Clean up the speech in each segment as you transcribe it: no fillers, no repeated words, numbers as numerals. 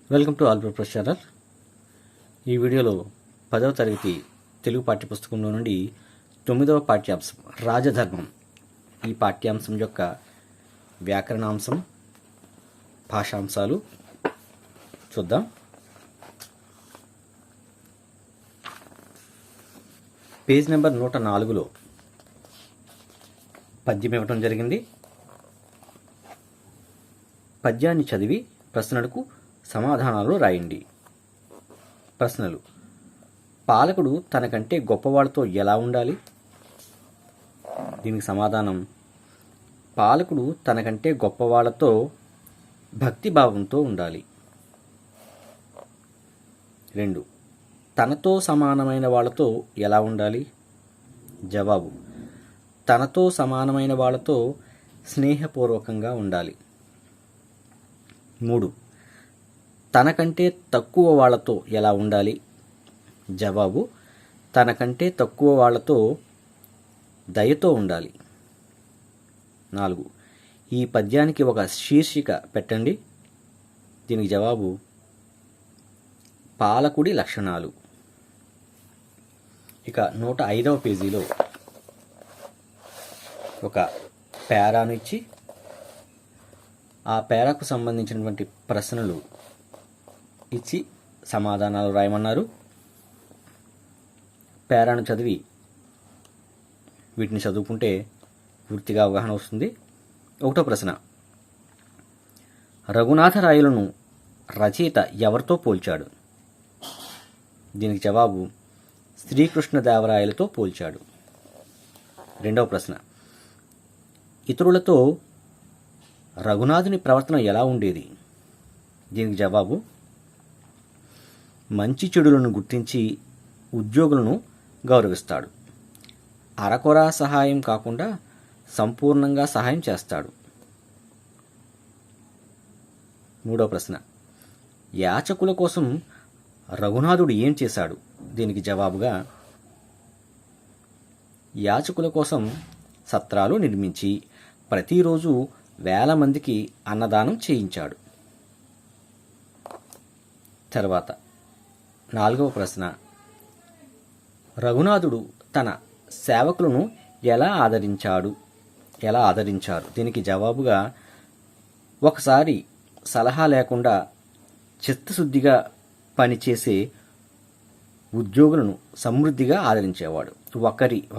Welcome to all purpose channel. ఈ వీడియోలో 10వ తరగతి తెలుగు పాఠ్యపుస్తకంలో నుండి 9వ పాఠ్యాంశం రాజధర్మం, ఈ పాఠ్యాంశం యొక్క వ్యాకరణాంశం, భాషాంశాలు చూద్దాం. పేజ్ నెంబర్ 104లో పద్యం ఇవ్వటం జరిగింది. పద్యాన్ని చదివి ప్రశ్నలకు సమాధానాలు రాయండి. ప్రశ్నలు: పాలకుడు తనకంటే గొప్పవాళ్ళతో ఎలా ఉండాలి? దీనికి సమాధానం: పాలకుడు తనకంటే గొప్పవాళ్లతో భక్తిభావంతో ఉండాలి. 2. తనతో సమానమైన వాళ్ళతో ఎలా ఉండాలి? జవాబు: తనతో సమానమైన వాళ్ళతో స్నేహపూర్వకంగా ఉండాలి. 3. తనకంటే తక్కువ వాళ్ళతో ఎలా ఉండాలి? జవాబు: తనకంటే తక్కువ వాళ్ళతో దయతో ఉండాలి. 4. ఈ పద్యానికి ఒక శీర్షిక పెట్టండి. దీనికి జవాబు: పాలకుడి లక్షణాలు. ఇక 105వ పేజీలో ఒక పేరాను ఇచ్చి ఆ పేరాకు సంబంధించినటువంటి ప్రశ్నలు ఇచ్చి సమాధానాలు రాయమన్నారు. పేరాను చదివి వీటిని చదువుకుంటే పూర్తిగా అవగాహన వస్తుంది. 1వ ప్రశ్న: రఘునాథరాయలను రచయిత ఎవరితో పోల్చాడు? దీనికి జవాబు: శ్రీకృష్ణదేవరాయలతో పోల్చాడు. 2వ ప్రశ్న: ఇతరులతో రఘునాథుని ప్రవర్తన ఎలా ఉండేది? దీనికి జవాబు: మంచి చెడులను గుర్తించి ఉద్యోగులను గౌరవిస్తాడు. అరకొర సహాయం కాకుండా సంపూర్ణంగా సహాయం చేస్తాడు. 3వ ప్రశ్న: యాచకుల కోసం రఘునాథుడు ఏం చేశాడు? దీనికి జవాబుగా యాచకుల కోసం సత్రాలు నిర్మించి ప్రతిరోజు వేల మందికి అన్నదానం చేయించాడు. తర్వాత 4వ ప్రశ్న: రఘునాథుడు తన సేవకులను ఎలా ఆదరించారు? దీనికి జవాబుగా ఒకసారి సలహా లేకుండా చిత్తశుద్ధిగా పనిచేసే ఉద్యోగులను సమృద్ధిగా ఆదరించేవాడు.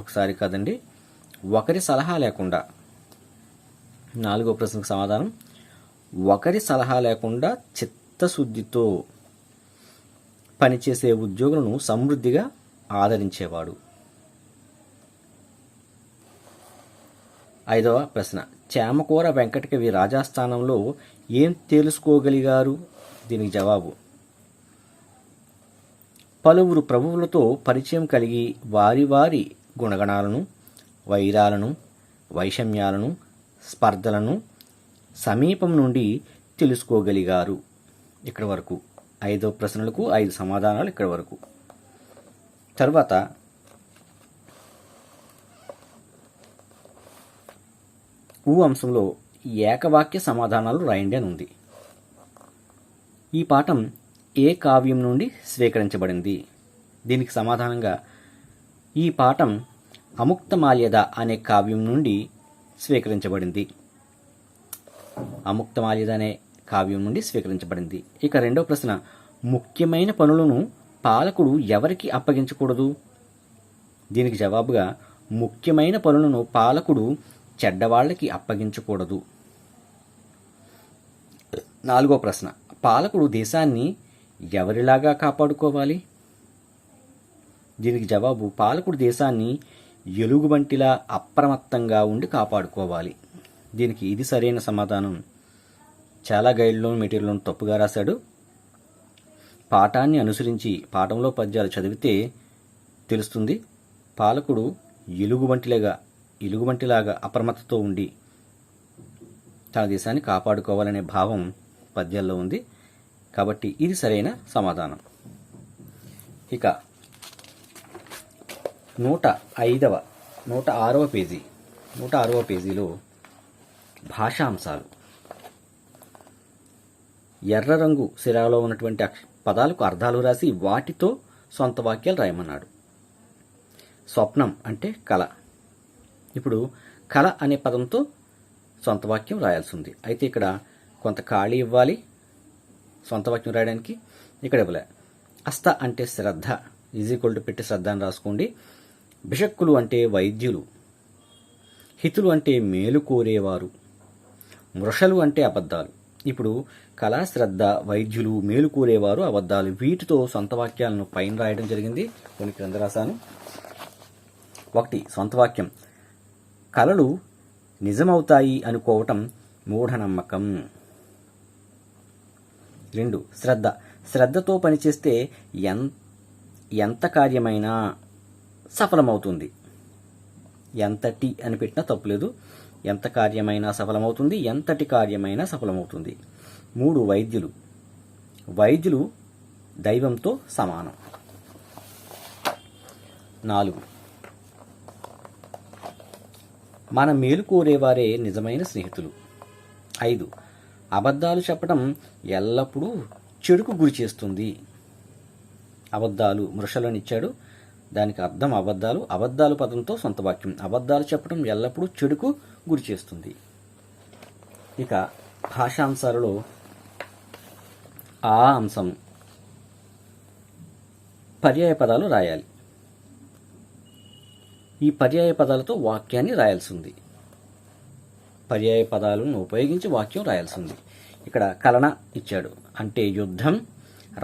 ఒకసారి కాదండి, ఒకరి సలహా లేకుండా. 4వ ప్రశ్నకు సమాధానం: ఒకరి సలహా లేకుండా చిత్తశుద్ధితో పనిచేసే ఉద్యోగులను సమృద్ధిగా ఆదరించేవాడు. 5వ ప్రశ్న: చేమకూర వెంకటకవి రాజాస్థానంలో ఏం తెలుసుకోగలిగారు? దీనికి జవాబు: పలువురు ప్రభువులతో పరిచయం కలిగి వారి వారి గుణగణాలను, వైరాలను, వైషమ్యాలను, స్పర్ధలను సమీపం నుండి తెలుసుకోగలిగారు. ఇక్కడి వరకు 5 ప్రశ్నలకు 5 సమాధానాలు ఇక్కడి వరకు. తర్వాత అంశంలో ఏకవాక్య సమాధానాలు రాయండి అని ఉంది. ఈ పాఠం ఏ కావ్యం నుండి స్వీకరించబడింది? దీనికి సమాధానంగా ఈ పాఠం అముక్తమాల్యద అనే కావ్యం నుండి స్వీకరించబడింది. అముక్తమాల్యద అనే కావ్యం నుండి స్వీకరించబడింది. ఇక 2వ ప్రశ్న: ముఖ్యమైన పనులను పాలకుడు ఎవరికి అప్పగించకూడదు? దీనికి జవాబుగా ముఖ్యమైన పనులను పాలకుడు చెడ్డవాళ్ళకి అప్పగించకూడదు. 4వ ప్రశ్న: పాలకుడు దేశాన్ని ఎవరిలాగా కాపాడుకోవాలి? దీనికి జవాబు: పాలకుడు దేశాన్ని ఎలుగుబంటిలా అప్రమత్తంగా ఉండి కాపాడుకోవాలి. దీనికి ఇది సరైన సమాధానం. చాలా గైడ్లోని మెటీరియల్ను తప్పుగా రాశాడు. పాఠాన్ని అనుసరించి పాఠంలో పద్యాలు చదివితే తెలుస్తుంది. పాలకుడు ఎలుగుబంటిలాగా అప్రమత్తతో ఉండి తన దేశాన్ని కాపాడుకోవాలనే భావం పద్యాల్లో ఉంది. కాబట్టి ఇది సరైన సమాధానం. ఇక 106వ పేజీలో భాషాంశాలు. ఎర్ర రంగు సిరాలో ఉన్నటువంటి పదాలకు అర్థాలు రాసి వాటితో సొంత వాక్యాలు రాయమన్నాడు. స్వప్నం అంటే కళ. ఇప్పుడు కళ అనే పదంతో సొంత వాక్యం రాయాల్సి ఉంది. అయితే ఇక్కడ కొంత ఖాళీ ఇవ్వాలి సొంత వాక్యం రాయడానికి, ఇక్కడ ఇవ్వలే. అస్త అంటే శ్రద్ధ, ఈజీక్వల్ టు పెట్టి శ్రద్ధ అని రాసుకోండి. బిషక్కులు అంటే వైద్యులు, హితులు అంటే మేలు కోరేవారు, మృషలు అంటే అబద్ధాలు. ఇప్పుడు కళ, శ్రద్ధ, వైద్యులు, మేలు కోరేవారు, అబద్ధాలు, వీటితో సొంత వాక్యాలను పైన రాయడం జరిగింది. కొన్ని క్రింద రాశాను. 1. సొంత వాక్యం. కళలు నిజమవుతాయి అనుకోవటం మూఢనమ్మకం. 2. శ్రద్ధ. శ్రద్ధతో పనిచేస్తే ఎంత కార్యమైనా సఫలమవుతుంది. ఎంతటి అని పెట్టినా తప్పులేదు. ఎంత కార్యమైనా సఫలమవుతుంది, ఎంతటి కార్యమైనా సఫలమవుతుంది. 3. వైద్యులు. వైద్యులు దైవంతో సమానం. 4. మన మేలు కోరేవారే నిజమైన స్నేహితులు. 5. అబద్ధాలు చెప్పడం ఎల్లప్పుడూ చెడుకు గురి చేస్తుంది. అబద్ధాలు మృషలనిచ్చాడు, దానికి అర్థం అబద్ధాలు. అబద్ధాలు పదంతో సొంత వాక్యం. అబద్ధాలు చెప్పడం ఎల్లప్పుడూ చెడుకు గురి చేస్తుంది. ఇక భాషాంశాలలో ఆ అంశం పర్యాయ పదాలు రాయాలి. ఈ పర్యాయ పదాలతో వాక్యాన్ని రాయాల్సి ఉంది. పర్యాయ పదాలను ఉపయోగించి వాక్యం రాయాల్సి ఉంది. ఇక్కడ కలన ఇచ్చాడు, అంటే యుద్ధం,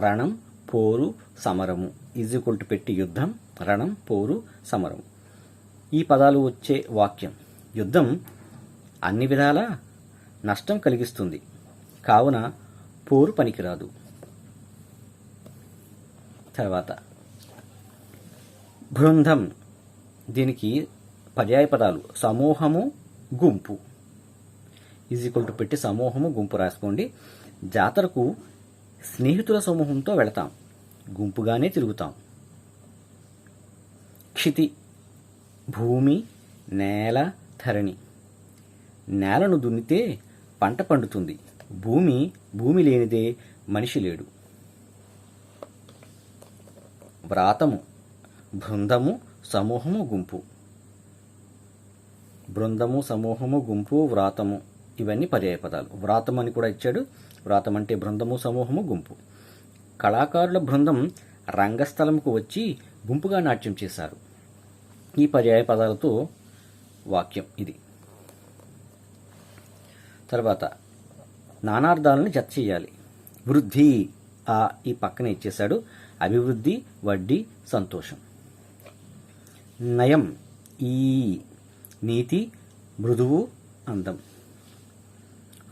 రణం, పోరు, సమరము. ఈక్వల్ టు పెట్టి యుద్ధం, రణం, పోరు, సమరము. ఈ పదాలు వచ్చే వాక్యం. యుద్ధం అన్ని విధాల నష్టం కలిగిస్తుంది, కావున పోరు పనికిరాదు. తర్వాత బృందం. దీనికి పర్యాయ పదాలు సమూహము, గుంపు. ఈక్వల్ టు పెట్టి సమూహము, గుంపు రాసుకోండి. జాతరకు స్నేహితుల సమూహంతో వెళతాం, గుంపుగానే తిరుగుతాం. క్షితి. భూమి, నేల, ధరణి. నేలను దున్నితే పంట పండుతుంది, భూమి లేనిదే మనిషి లేడు. వ్రాతము. బృందము, సమూహము, గుంపు. బృందము, సమూహము, గుంపు, వ్రాతము, ఇవన్నీ పర్యాయ పదాలు. వ్రాతం అని కూడా ఇచ్చాడు. వ్రాతం అంటే బృందము, సమూహము, గుంపు. కళాకారుల బృందం రంగస్థలంకు వచ్చి గుంపుగా నాట్యం చేశారు. ఈ పర్యాయ పదాలతో వాక్యం ఇది. తర్వాత నానార్థాలను జత చేయాలి. వృద్ధి, ఈ పక్కన ఇచ్చేశాడు. అభివృద్ధి, వడ్డీ, సంతోషం. నయం, ఈ నీతి, మృదువు, అందం.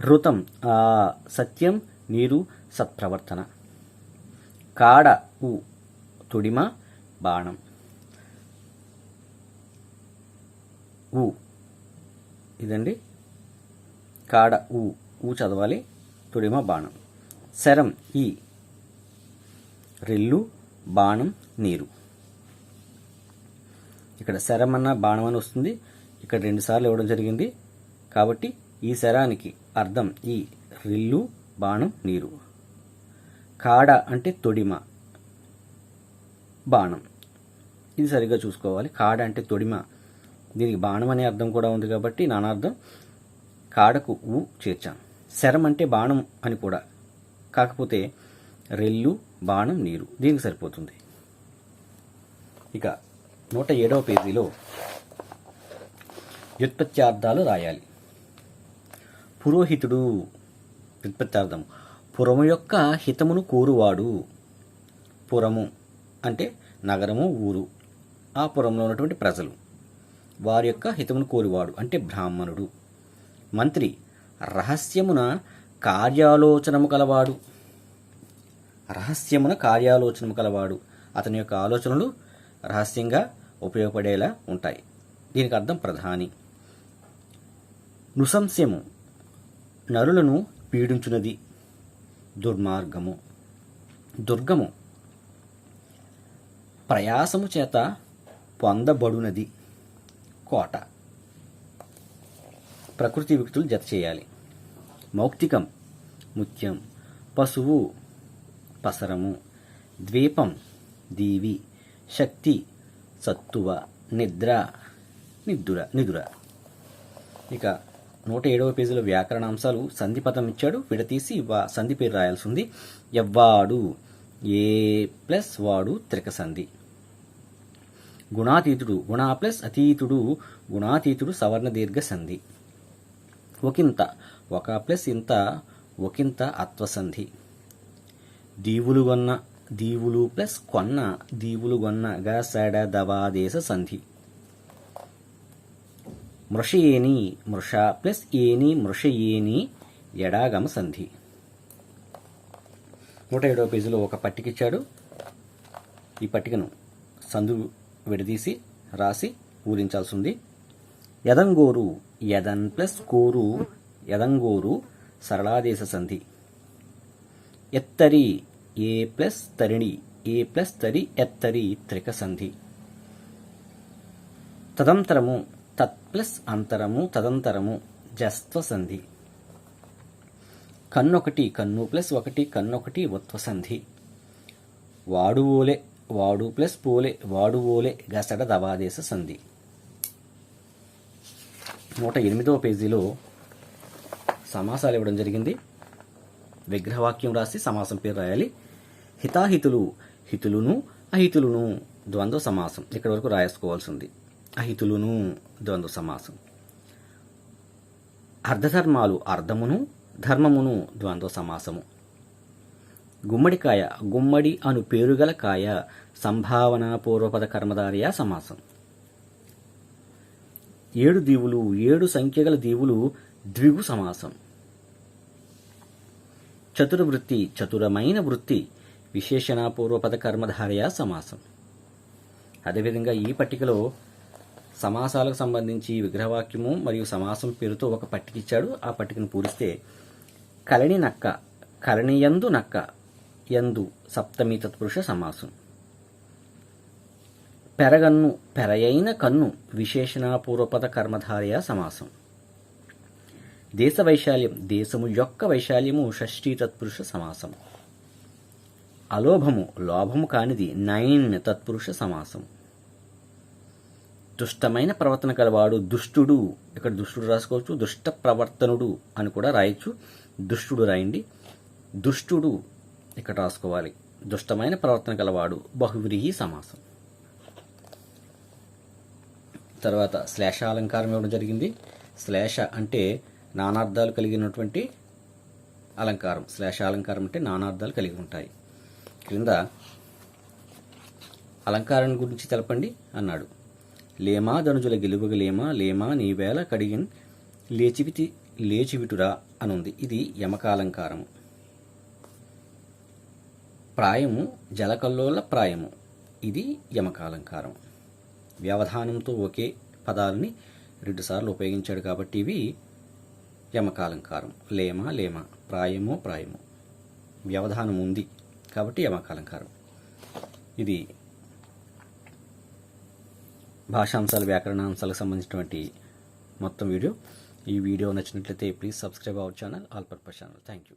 ఋతం, సత్యం, నీరు, సత్ప్రవర్తన. కాడ, తొడిమ, బాణం. ఇదండి కాడ, చదవాలి, తొడిమ, బాణం. శరం, రెల్లు, బాణం, నీరు. ఇక్కడ శరం అన్న బాణం అని వస్తుంది, ఇక్కడ 2 సార్లు ఇవ్వడం జరిగింది కాబట్టి ఈ శరానికి అర్థం రెల్లు, బాణం, నీరు. కాడ అంటే తొడిమ, బాణం. ఇది సరిగ్గా చూసుకోవాలి. కాడ అంటే తొడిమ, దీనికి బాణం అనే అర్థం కూడా ఉంది కాబట్టి నానార్థం. కాడకు చేర్చాం. శరం అంటే బాణం అని కూడా, కాకపోతే రెల్లు, బాణం, నీరు, దీనికి సరిపోతుంది. ఇక 107వ పేజీలో వ్యుత్పత్త్యార్థాలు రాయాలి. పురోహితుడు. వ్యుత్పత్త్యార్థం. పురము యొక్క హితమును కోరువాడు. పురము అంటే నగరము, ఊరు. ఆ పురంలో ఉన్నటువంటి ప్రజలు, వారి యొక్క హితమును కోరువాడు అంటే బ్రాహ్మణుడు. మంత్రి. రహస్యమున కార్యాలోచనము కలవాడు. రహస్యమున కార్యాలోచనము కలవాడు. అతని యొక్క ఆలోచనలు రహస్యంగా ఉపయోగపడేలా ఉంటాయి. దీనికి అర్థం ప్రధాని. నృశంస్యము, నరులను పీడించున్నది. దుర్మార్గము. దుర్గము, ప్రయాసము చేత పొందబడునది. కోట. ప్రకృతి వికృతులు జత చేయాలి. మౌక్తికం, ముత్యం. పశువు పసరము, ద్వీపం దీవి, శక్తి సత్తువ, నిద్ర నిదుర. ఇక 107వ పేజీలో వ్యాకరణాంశాలు. సంధి పదం ఇచ్చాడు, విడతీసి సంధి పేరు రాయాల్సి ఉంది. ఎవ్వాడు ఏ ప్లస్ వాడు త్రిక సంధి. గుణాతీతుడు గుణ ప్లస్ అతీతుడు గుణాతీతుడు సవర్ణ దీర్ఘ సంధి. ఒకంత ఒక ప్లస్ ఇంత ఒకంత అత్వసంధి. దీవులుగొన్న దీవులు ప్లస్ కొన్న దీవులుగొన్న గసడ దవాదేశ సంధి. మృషయేని మృష ప్లస్ ఏని మృషయేని ఎడాగమ సంధి. 107వ పేజీలో ఒక పట్టికిచ్చాడు. ఈ పట్టికను సందు విడదీసి రాసి పూరించాల్సి ఉంది. యదంగోరు యదన్ ప్లస్ కోరు యదంగోరు సరళాదేశ సంధి. ఎత్తరి ఏ ప్లస్ తరిణి ఏ ప్లస్ తరి ఎత్తరి త్రిక సంధి. తదంతరము తత్ ప్లస్ అంతరము తదంతరము జస్త్వ సంధి. కన్నొకటి కన్ను ప్లస్ ఒకటి కన్నొకటి ఉత్వ సంధి. వాడువోలే వాడు ప్లస్ పోలే వాడువోలే గసడ దవాదేశ సంధి. 108వ పేజీలో సమాసాలు ఇవ్వడం జరిగింది. విగ్రహవాక్యం రాసి సమాసం పేరు రాయాలి. హితాహితులు హితులును అహితులును ద్వంద్వ సమాసం. ఇక్కడ వరకు రాసుకోవాల్సి ఉంది. అహితులును ద్వంద్వ సమాసం. అర్ధధర్మాలు అర్ధమును ధర్మమును ద్వంద్వ సమాసము. గుమ్మడికాయ గుమ్మడి అను పేరుగల కాయ సంభావన పూర్వపద కర్మధారయ సమాసం. 7 దీవులు 7 సంఖ్యగల దీవులు ద్విగు సమాసం. చతుర్వృత్తి చతురమైన వృత్తి విశేషణ పూర్వపద కర్మధారయ సమాసం. అదేవిధంగా ఈ పట్టికలో సమాసాలకు సంబంధించి విగ్రహవాక్యము మరియు సమాసం పేరుతో ఒక పట్టిక ఇచ్చాడు. ఆ పట్టికను పూరిస్తే కలని నక్క కలనియందు నక్క యందు సప్తమి తత్పురుష సమాసం. పెరగన్ను పెరయైన కన్ను విశేషణ పూర్వపద కర్మధారయ సమాసం. దేశ వైశాల్యం దేశము యొక్క వైశాల్యము షష్ఠీ తత్పురుష సమాసం. అలోభము లోభము కానిది 9 తత్పురుష సమాసం. దుష్టమైన ప్రవర్తన కలవాడు దుష్టుడు. ఇక్కడ దుష్టుడు రాసుకోవచ్చు, దుష్ట ప్రవర్తనుడు అని కూడా రాయొచ్చు. దుష్టుడు రాయండి. దుష్టుడు ఇక్కడ రాసుకోవాలి. దుష్టమైన ప్రవర్తన కలవాడు బహువ్రీహి సమాసం. తర్వాత శ్లేషాలంకారం ఇవ్వడం జరిగింది. శ్లేష అంటే నానార్థాలు కలిగినటువంటి అలంకారం. శ్లేషాలంకారం అంటే నానార్థాలు కలిగి ఉంటాయి. క్రింద అలంకారం గురించి తెలపండి అన్నాడు. లేమా ధనుజుల గెలువగ లేమా లేమా నీవేళ కడిగిన్ లేచివిటురా అనుంది. ఇది యమకాలంకారము. ప్రాయము జలకల్లోల ప్రాయము. ఇది యమకాలంకారం. వ్యవధానంతో ఒకే పదాలని 2 సార్లు ఉపయోగించాడు కాబట్టి ఇవి యమకాలంకారం. లేమా లేమా ప్రాయమో ప్రాయము. వ్యవధానం ఉంది కాబట్టి యమకాలంకారం. ఇది భాషాంశాలు వ్యాకరణాంశాలకు సంబంధించినటువంటి మొత్తం వీడియో. ఈ వీడియో నచ్చినట్లయితే please subscribe our channel all purpose channel. Thank you.